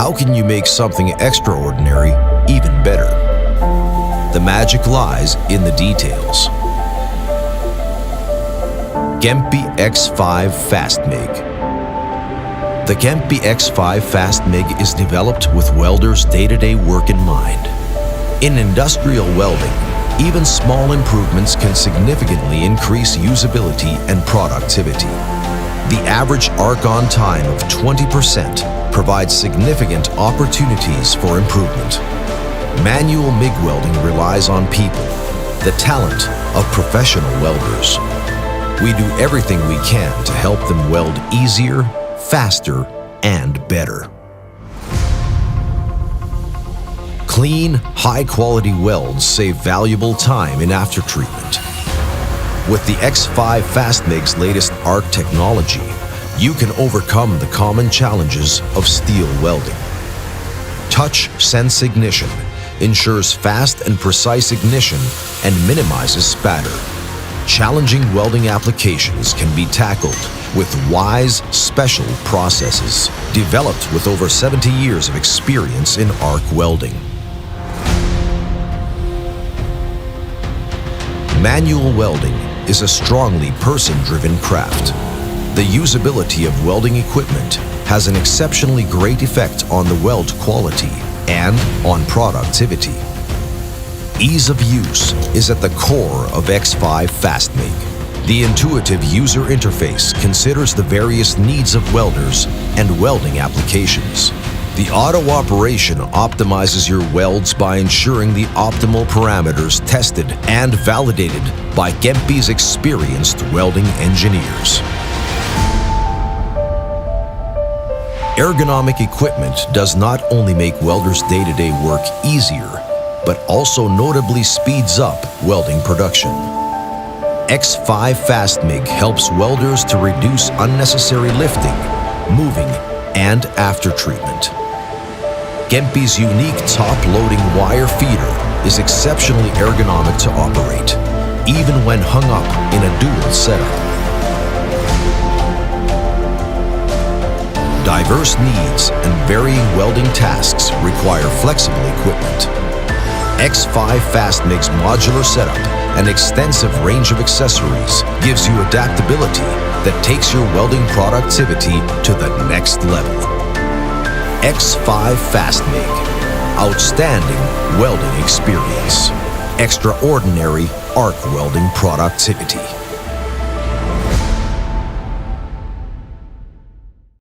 how can you make something extraordinary even better? The magic lies in the details. Kemppi X5 FastMig. The Kemppi X5 FastMig is developed with welders' day-to-day work in mind. In industrial welding, even small improvements can significantly increase usability and productivity. The average arc-on time of 20% provides significant opportunities for improvement. Manual MIG welding relies on people, the talent of professional welders. We do everything we can to help them weld easier, faster, and better. Clean, high-quality welds save valuable time in aftertreatment. With the X5 FastMig's latest arc technology, you can overcome the common challenges of steel welding. Touch Sense Ignition ensures fast and precise ignition and minimizes spatter. Challenging welding applications can be tackled with wise, special processes developed with over 70 years of experience in arc welding. Manual welding is a strongly person-driven craft. The usability of welding equipment has an exceptionally great effect on the weld quality and on productivity. Ease of use is at the core of X5 FastMig. The intuitive user interface considers the various needs of welders and welding applications. The auto operation optimizes your welds by ensuring the optimal parameters tested and validated by Kemppi's experienced welding engineers. Ergonomic equipment does not only make welders' day-to-day work easier, but also notably speeds up welding production. X5 FastMig helps welders to reduce unnecessary lifting, moving, and aftertreatment. Kemppi's unique top-loading wire feeder is exceptionally ergonomic to operate, even when hung up in a dual setup. Diverse needs and varying welding tasks require flexible equipment. X5 FastMig's modular setup and extensive range of accessories gives you adaptability that takes your welding productivity to the next level. X5 FastMig. Outstanding welding experience. Extraordinary arc welding productivity.